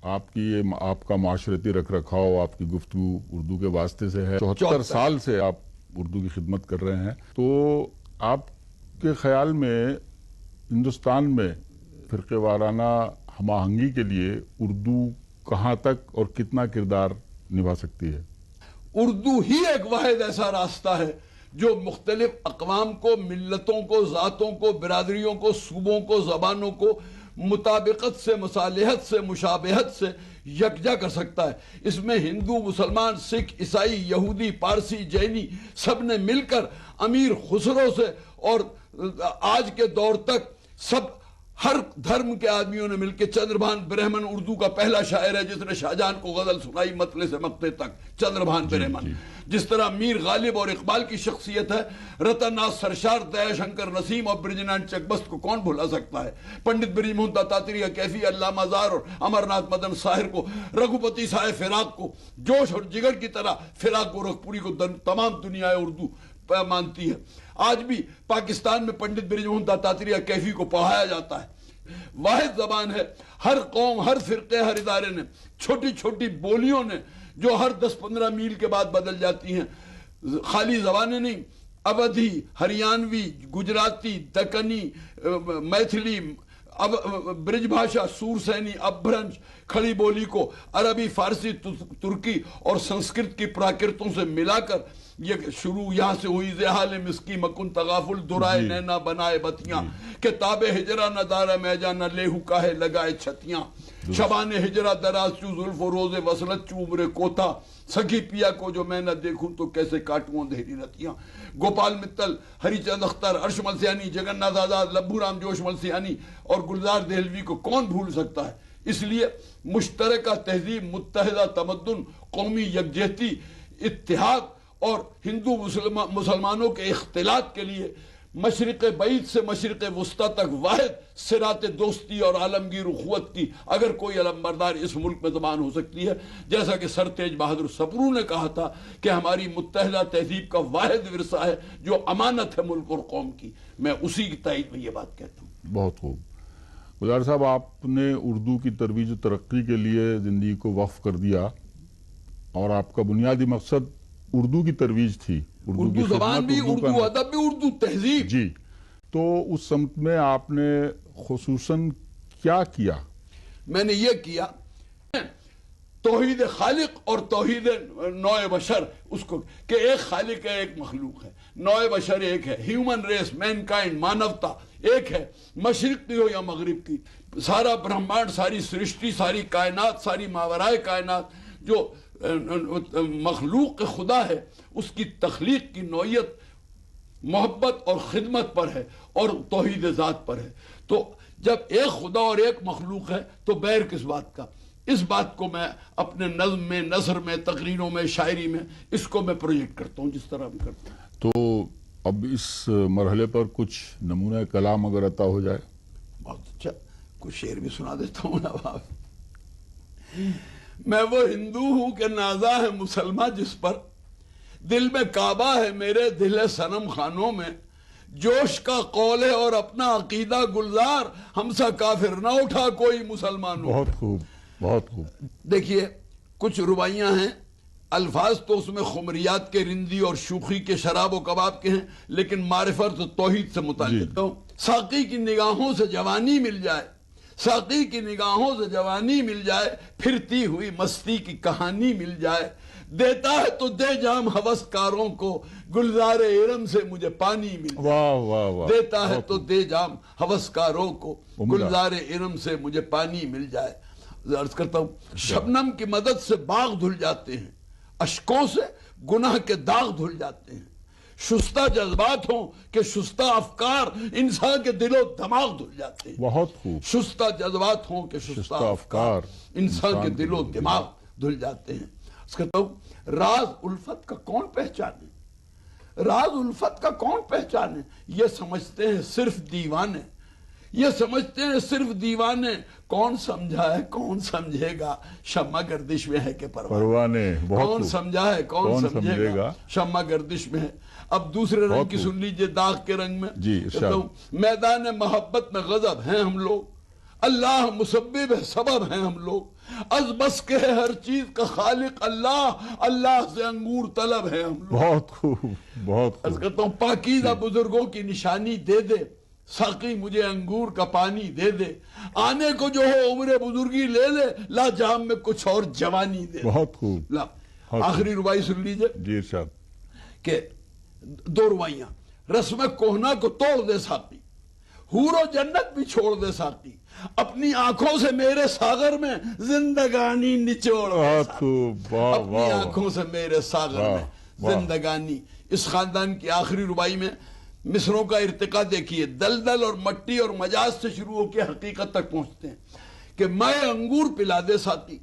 آپ کا معاشرتی رکھ رکھاؤ، آپ کی گفتگو اردو کے واسطے سے ہے، 74 سال سے آپ اردو کی خدمت کر رہے ہیں، تو آپ کے خیال میں ہندوستان میں فرقے وارانہ ہم آہنگی کے لیے اردو کہاں تک اور کتنا کردار نبھا سکتی ہے؟ اردو ہی ایک واحد ایسا راستہ ہے جو مختلف اقوام کو، ملتوں کو، ذاتوں کو، برادریوں کو، صوبوں کو، زبانوں کو مطابقت سے، مصالحت سے، مشابہت سے یکجا کر سکتا ہے۔ اس میں ہندو، مسلمان، سکھ، عیسائی، یہودی، پارسی، جینی سب نے مل کر امیر خسرو سے اور آج کے دور تک سب ہر دھرم کے آدمیوں نے مل کے، چندربھان برہمن اردو کا پہلا شاعر ہے جس نے شاہجہان کو غزل سنائی مطلع سے مقطع تک، چندربھان برہمن۔ جس طرح میر غالب اور اقبال کی شخصیت ہے، رتن ناتھ سرشار، دیا شنکر نسیم اور برج ناتھ چکبست کو کون بھلا سکتا ہے؟ پنڈت برج موہن دتاتریہ کیفی، علامہ زار اور امر ناتھ مدن ساحر کو، رگھوپتی صاحب فراق کو، جوش اور جگر کی طرح فراق گورکھپوری کو تمام دنیا اردو مانتی ہے۔ آج بھی پاکستان میں پنڈت برج موہن دتاتریہ کیفی کو پڑھایا جاتا ہے۔ واحد زبان ہے، ہر قوم، ہر فرقے، ہر ادارے نے چھوٹی چھوٹی بولیوں نے جو ہر 10-15 میل کے بعد بدل جاتی ہیں، خالی زبانیں نہیں، اودھی، ہریانوی، گجراتی، دکنی، میتھلی، برج بھاشا، سورسینی، اپبھرنش، کھڑی بولی کو عربی، فارسی، ترکی اور سنسکرت کی پراکرتوں سے ملا کر یہ شروع یہاں سے ہوئی، زحال مسکی مکن تغافل درائے نینا بنائے بتیاں، کتاب ہجرہ نہ دارہ میجا نہ لیہو کاہے لگائے چھتیاں، شبان ہجرہ دراز چو زلف و روز وصلت چو عمر کوتا، سگی پیا کو جو میں نہ دیکھوں تو کیسے کاٹوں اندھیری رتیاں۔ گوپال متل، ہری چند اختر، ارش ملسیانی، جگن ناتھ آزاد، لبھو رام جوش ملسیانی اور گلزار دہلوی کو کون بھول سکتا ہے؟ اس لیے مشترکہ تہذیب، متحدہ تمدن، قومی یکجہتی، اتحاد اور ہندو مسلمانوں کے اختلاط کے لیے مشرق بعید سے مشرق وسطی تک واحد صراط دوستی اور عالمگیر اخوت کی اگر کوئی علمبردار اس ملک میں زبان ہو سکتی ہے، جیسا کہ سر تیج بہادر سپرو نے کہا تھا کہ ہماری متحدہ تہذیب کا واحد ورثہ ہے جو امانت ہے ملک اور قوم کی، میں اسی کی تائید میں یہ بات کہتا ہوں۔ بہت خوب گلزار صاحب، آپ نے اردو کی ترویج و ترقی کے لیے زندگی کو وقف کر دیا اور آپ کا بنیادی مقصد اردو کی ترویج تھی، اردو زبان بھی، اردو ادب بھی، اردو تہذیب۔ جی، تو اس سمت میں آپ نے خصوصاً کیا کیا؟ میں نے یہ کیا توحید خالق اور توحید نوع بشر، اس کو کہ ایک خالق ہے، ایک مخلوق ہے، نوع بشر ایک ہے، ہیومن ریس، مین کائنڈ، مانوتا ایک ہے، مشرق کی ہو یا مغرب کی، سارا برہمانڈ، ساری سرشٹی، ساری کائنات، ساری ماورائے کائنات جو مخلوق خدا ہے، اس کی تخلیق کی نوعیت محبت اور خدمت پر ہے اور توحید ذات پر ہے۔ تو جب ایک خدا اور ایک مخلوق ہے تو بیر کس بات کا؟ اس بات کو میں اپنے نظم میں، نثر میں، تقریروں میں، شاعری میں اس کو میں پروجیکٹ کرتا ہوں جس طرح بھی کرتا ہوں۔ تو اب اس مرحلے پر کچھ نمونہ کلام اگر عطا ہو جائے؟ بہت اچھا، کچھ شعر بھی سنا دیتا ہوں نواب۔ میں وہ ہندو ہوں کہ نازا ہے مسلمہ جس پر، دل میں کعبہ ہے میرے دل ہے صنم خانوں میں، جوش کا قول ہے اور اپنا عقیدہ گلزار، ہم سا کافر نہ اٹھا کوئی مسلمانوں۔ بہت خوب، بہت خوب۔ دیکھیے کچھ ربائیاں ہیں، الفاظ تو اس میں خمریات کے، رندی اور شوخی کے، شراب و کباب کے ہیں، لیکن معرفت و توحید سے متعلق۔ ساقی کی نگاہوں سے جوانی مل جائے، ساقی کی نگاہوں سے جوانی مل جائے، پھرتی ہوئی مستی کی کہانی مل جائے، دیتا ہے تو دے جام ہوسکاروں کو، گلزار ارم سے مجھے پانی مل جائے۔ واہ واہ واہ، دیتا ہے تو دے جام ہوسکاروں کو، گلزار ارم سے مجھے پانی مل جائے۔ عرض کرتا ہوں، شبنم کی مدد سے باغ دھل جاتے ہیں، اشکوں سے گناہ کے داغ دھل جاتے ہیں، شستہ جذبات ہوں کہ شستہ افکار، انسان کے دل و دماغ دھل جاتے ہیں۔ بہت خوب۔ شستہ جذبات ہوں کہ شستہ افکار، انسان کے دل و دماغ دھل جاتے ہیں۔ اس کہتا ہوں، راز الفت کا کون پہچانے، راز الفت کا کون پہچانے، یہ سمجھتے ہیں صرف دیوانے، یہ سمجھتے ہیں صرف دیوانے، کون سمجھا ہے کون سمجھے گا، شمع گردش میں ہے کہ پروانے، کون سمجھا ہے کون سمجھے گا، شمع گردش میں ہے۔ اب دوسرے رنگ کی سن لیجئے، داغ کے رنگ میں، جی، میدان محبت میں غضب ہیں ہم لوگ، اللہ مسبب ہے، سبب ہیں ہم لوگ، از بس کے ہے ہر چیز کا خالق اللہ، اللہ سے انگور طلب ہے ہم لوگ۔ بہت خوب، بہت عرض خوب۔ کرتا ہوں پاکیزہ بزرگوں کی نشانی دے دے، ساقی مجھے انگور کا پانی دے دے، آنے کو جو ہو عمر بزرگی لے لے، لا جام میں کچھ اور جوانی دے دے۔ بہت خوب۔ لا آخری ربائی سن لیجئے جی ارشاد۔ کہ دو روائیاں، رسم کوہنا کو توڑ دے ساقی، حور و جنت بھی چھوڑ دے ساقی، اپنی آنکھوں سے میرے ساغر میں زندگانی نچوڑ دے بہت ساقی، خوب، واہ اپنی واہ آنکھوں سے میرے ساغر واہ، میں واہ۔ زندگانی۔ اس خاندان کی آخری ربائی میں مصروں کا ارتقا دیکھیے، دلدل اور مٹی اور مجاز سے شروع ہو کے حقیقت تک پہنچتے ہیں کہ میں انگور پلا دے ساقی،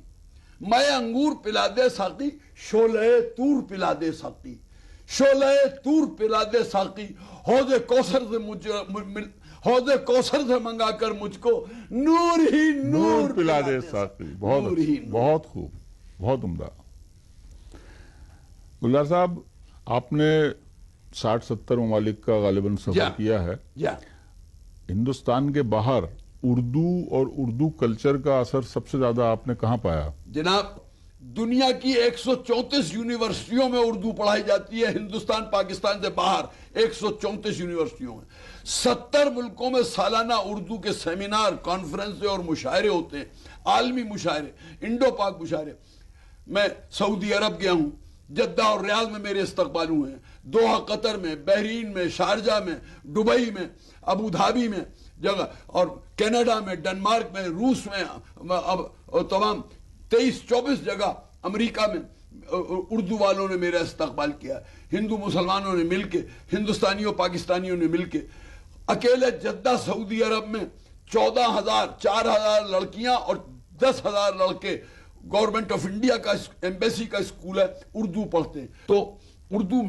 میں انگور پلا دے ساقی، شعلہ طور پلا دے ساقی، شعلہ طور پلا دے ساقی، حوض کوثر سے منگا کر مجھ کو نور ہی نور پلا دے ساقی۔ بہت نور ہی اچھا، نور۔ بہت خوب، بہت عمدہ۔ گلزار صاحب، آپ نے 60-70 ممالک کا غالباً سفر کیا ہے۔ جا ہندوستان کے باہر اردو اور اردو کلچر کا اثر سب سے زیادہ آپ نے کہاں پایا؟ جناب، دنیا کی 134 یونیورسٹیوں میں اردو پڑھائی جاتی ہے، ہندوستان پاکستان سے باہر 134 یونیورسٹیوں میں، 70 ملکوں میں سالانہ اردو کے سیمینار، کانفرنسیں اور مشاعرے ہوتے ہیں، عالمی مشاعرے، انڈو پاک مشاعرے۔ میں سعودی عرب گیا ہوں، جدہ اور ریاض میں میرے استقبال ہوئے ہیں، دوحہ قطر میں، بحرین میں، شارجہ میں، دبئی میں، ابو دھابی میں جگہ، اور کینیڈا میں، ڈنمارک میں، روس میں، تمام 23-24 جگہ امریکہ میں اردو والوں نے میرا استقبال کیا۔ ہندو مسلمانوں نے مل کے، ہندوستانیوں پاکستانیوں نے مل کے، اکیلے جدہ سعودی عرب میں 4,000 لڑکیاں اور 10,000 لڑکے، گورنمنٹ آف انڈیا کا ایمبیسی کا اسکول ہے، اردو پڑھتے ہیں۔ تو اردو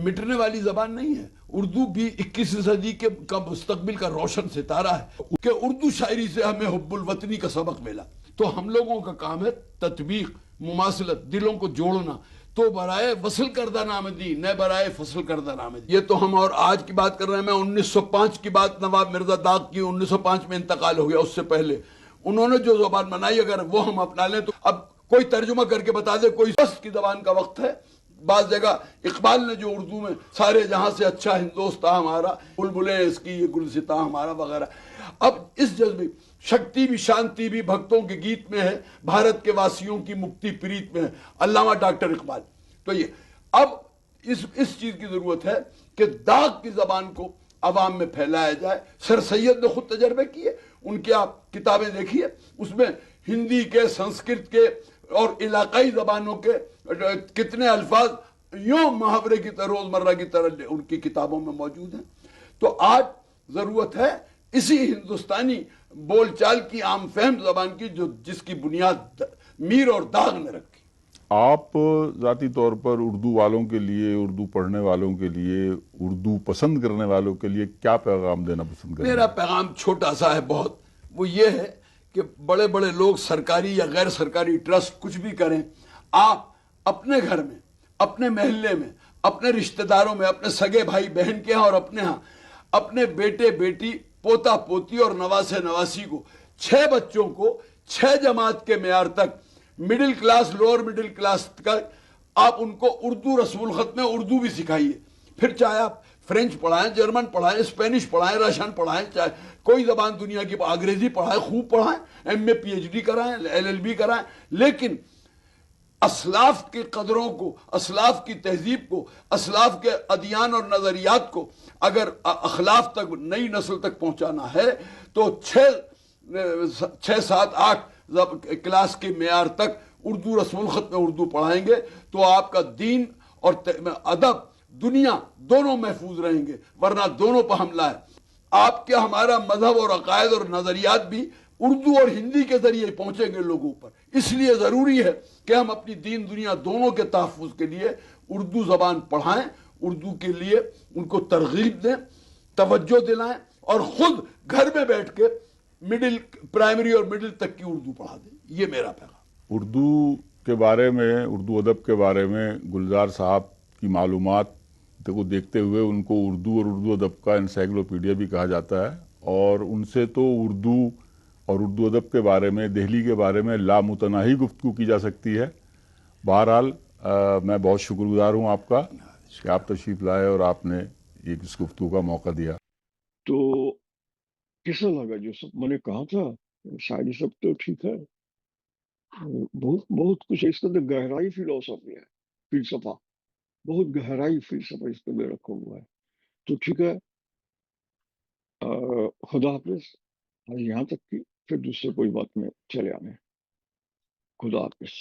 مٹنے والی زبان نہیں ہے، اردو بھی 21ویں صدی کا مستقبل کا روشن ستارہ ہے کہ اردو شاعری سے ہمیں حب الوطنی کا سبق ملا۔ تو ہم لوگوں کا کام ہے تطبیق، مماثلت، دلوں کو جوڑنا، تو برائے وصل کردہ نامدی، نہ برائے فصل کردہ نامدی۔ یہ تو ہم اور آج کی بات کر رہے ہیں، میں 1905 کی بات نواب مرزا داغ کی، 1905 میں انتقال ہو گیا، اس سے پہلے انہوں نے جو زبان بنائی اگر وہ ہم اپنا لیں تو اب کوئی ترجمہ کر کے بتا دے کوئی وصف کی زبان کا وقت ہے۔ بعض جگہ اقبال نے جو اردو میں سارے جہاں سے اچھا ہندوستان ہمارا، بلبلیں اس کی یہ گلستاں ہمارا وغیرہ، اب اس جذبے شکتی بھی شانتی بھی بھکتوں کے گیت میں ہے، بھارت کے واسیوں کی مکتی پریت میں ہے، علامہ ڈاکٹر اقبال۔ تو یہ اب اس چیز کی ضرورت ہے کہ داغ کی زبان کو عوام میں پھیلایا جائے۔ سر سید نے خود تجربے کیے، ان کی آپ کتابیں دیکھیے، اس میں ہندی کے، سنسکرت کے اور علاقائی زبانوں کے کتنے الفاظ یوں محاورے کی طرح، روزمرہ کی طرح ان کی کتابوں میں موجود ہیں۔ تو آج ضرورت ہے اسی ہندوستانی بول چال کی، عام فہم زبان کی، جس کی بنیاد میر اور داغ نے رکھی۔ آپ ذاتی طور پر اردو والوں کے لیے، اردو پڑھنے والوں کے لیے، اردو پسند کرنے والوں کے لیے کیا پیغام دینا پسند کریں؟ میرا پیغام چھوٹا سا ہے بہت، وہ یہ ہے کہ بڑے بڑے لوگ سرکاری یا غیر سرکاری ٹرسٹ کچھ بھی کریں، آپ اپنے گھر میں، اپنے محلے میں، اپنے رشتہ داروں میں، اپنے سگے بھائی بہن کے ہاں اور اپنے ہاں، اپنے بیٹے بیٹی، پوتا پوتی اور نواسے نواسی کو، 6 بچوں کو 6 جماعت کے معیار تک، middle class, lower middle class کا، آپ ان کو اردو رسم الخط میں اردو بھی سکھائیے۔ پھر چاہے آپ فرینچ پڑھائیں، جرمن پڑھائیں، اسپینش پڑھائیں، رشین پڑھائیں، چاہے کوئی زبان دنیا کی، انگریزی پڑھائیں، خوب پڑھائیں، ایم اے پی ایچ ڈی کرائیں، ایل ایل بی کرائیں، لیکن اسلاف کی قدروں کو، اسلاف کی تہذیب کو، اسلاف کے ادیان اور نظریات کو اگر اخلاف تک، نئی نسل تک پہنچانا ہے تو 6 7 8 کلاس کے معیار تک اردو رسم الخط میں اردو پڑھائیں گے تو آپ کا دین اور ادب، دنیا دونوں محفوظ رہیں گے، ورنہ دونوں پہ حملہ ہے۔ آپ کیا، ہمارا مذہب اور عقائد اور نظریات بھی اردو اور ہندی کے ذریعے پہنچیں گے لوگوں پر۔ اس لیے ضروری ہے کہ ہم اپنی دین دنیا دونوں کے تحفظ کے لیے اردو زبان پڑھائیں، اردو کے لیے ان کو ترغیب دیں، توجہ دلائیں، اور خود گھر میں بیٹھ کے پرائمری اور مڈل تک کی اردو پڑھا دیں۔ یہ میرا پیغام۔ اردو کے بارے میں، اردو ادب کے بارے میں گلزار صاحب کی معلومات کو دیکھتے ہوئے ان کو اردو اور اردو ادب کا انسائکلوپیڈیا بھی کہا جاتا ہے، اور ان سے تو اردو اور اردو ادب کے بارے میں، دہلی کے بارے میں لامتناہی گفتگو کی جا سکتی ہے۔ بہرحال میں بہت شکر گزار ہوں آپ کا کہ آپ تشریف لائے اور آپ نے ایک اس گفتگو کا موقع دیا۔ تو کیسا لگا جو سب میں نے کہا تھا؟ شاعری سب تو ٹھیک ہے، بہت بہت کچھ ہے اس کے اندر، گہرائی فلسفی ہے، فلسفہ بہت گہرائی فلسفہ اس کے اندر رکھا ہوا ہے۔ تو ٹھیک ہے، خدا حافظ، آج یہاں تک کی، پھر دوسرے کوئی بات میں چلے آنے۔ خدا حافظ۔